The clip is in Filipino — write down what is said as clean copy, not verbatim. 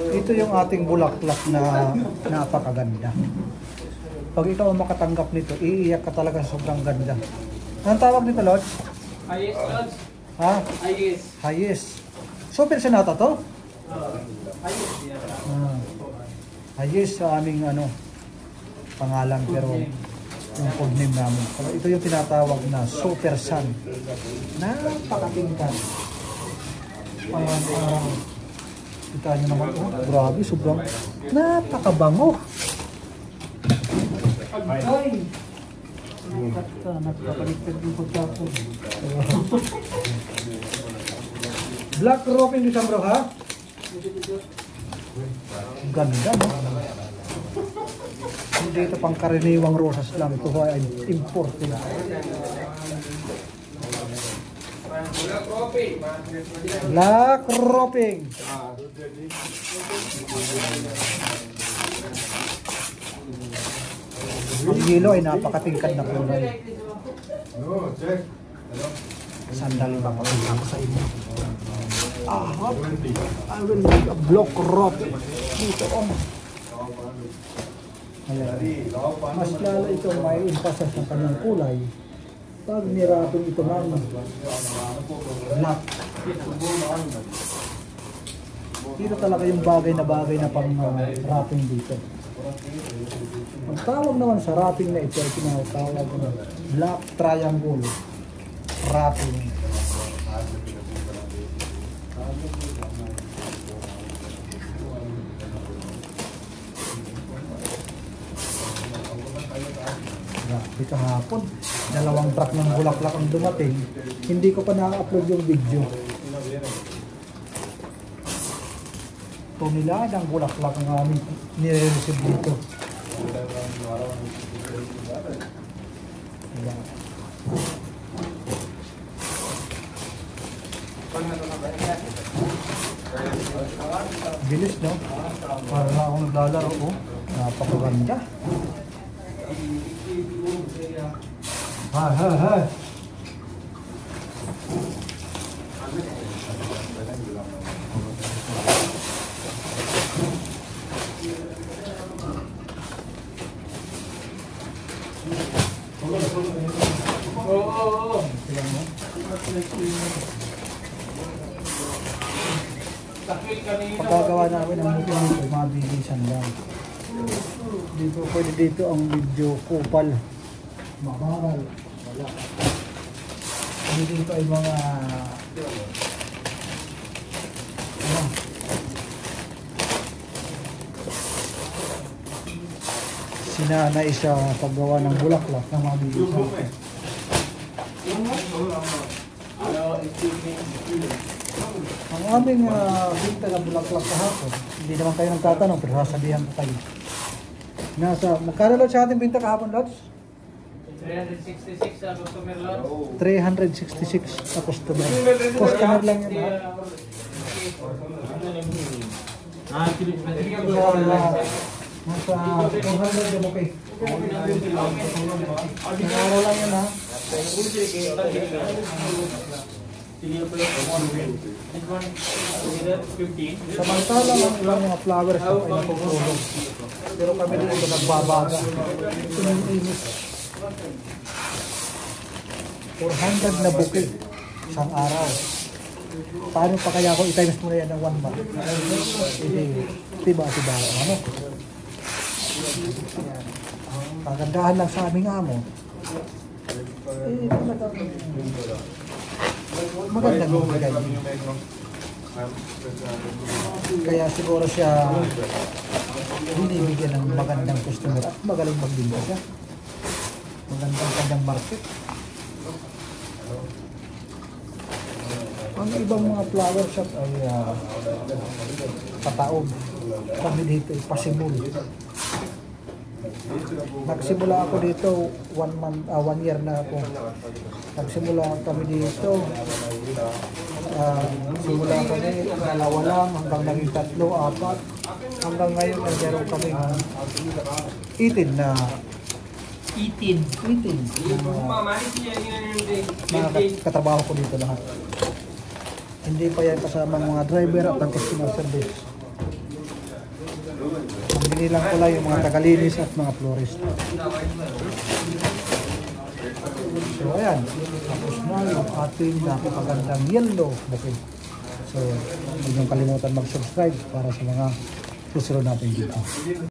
Ito yung ating bulaklak na napakaganda. Pag ikaw ang makatanggap nito, iiyak ka talaga sa sobrang ganda. Anong tawag nito, Lodge? Ayes, Lodge. Ha? Ayes. Hayes. Super Senata to? Ayes. Hayes sa aming pangalan, pero yung code name namin. Ito yung tinatawag na Super Sun. Napakatingkan. Kita nyo naman, grabe, sobrang napakabango. Ay! Nagpapaligtad yung pagkapo. Black roping di bro, ha? Ganda, no? Hindi ito pang karaniwang rosas lang. Ito ay imported. Black roping. Ang yelo ay napakatingkad na kulay. Sandali ba pakita ko sa inyo? I will make a block rope dito mas lalo ito may impasas ng kanyang kulay pag nirapin ito ng black. Dito talaga yung bagay na pang wrapping dito. Ang tawag naman sa wrapping na ito ay tinatawag na black triangle wrapping. Grabe kahapon, 2 truck ng bulaklak ang dumating. Hindi ko pa na-upload yung video. Tonelada ng bulaklak ang aming nire-receive dito. Bilis, no? Para na akong naglalaro, napakaganda. Hai. Pagkagawa namin ang mukhang ito, mabilisan lang. Dito, pwede dito ang video kupal. Mabagal. Wala. Dito ay mga sinanay sa paggawa ng bulaklak na mabilisan. Ang aming binta ng bulaklak kahapon, hindi naman kayo nagtatanong pero sasabihan ko kayo. Magkano lang sa ating binta kahapon, Lods? 366 sa customer lot. 366 sa customer. Customer lang yun, ha? Nasa 400 yung okay. Nangaro lang yun, ha? Samantala lang ilang mga flowers ay natutulog. Pero kami dito nagbabaga. Ito yung inis. 400 na bouquet isang araw. Paano pa kaya ako i-times mo na yan ng 1 month? Hindi, tiba. Ano? Kagandahan lang sa aming amo. Magandang bigay. Kaya siguro siya binibigyan ng magandang customer at magaling magbinda siya. Magandang kanyang market. Ang ibang mga flower shop ay pataog. Kami dito ay pasimul. Nagsimula ako dito 1 year na ako. Nagsimula kami dito. Simula kami, 2 lang, hanggang naging 3, 4. Hanggang ngayon ay meron kami 18 na 18 mga katrabaho ko dito lahat. Hindi pa yan kasama ang mga driver at ang customer service. Ang binilang ko lang yung mga tagalinis at mga florist. So ayan, tapos na yung ating napakagandang yellow bouquet. So huwag niyong kalimutan mag-subscribe para sa mga susunod natin dito.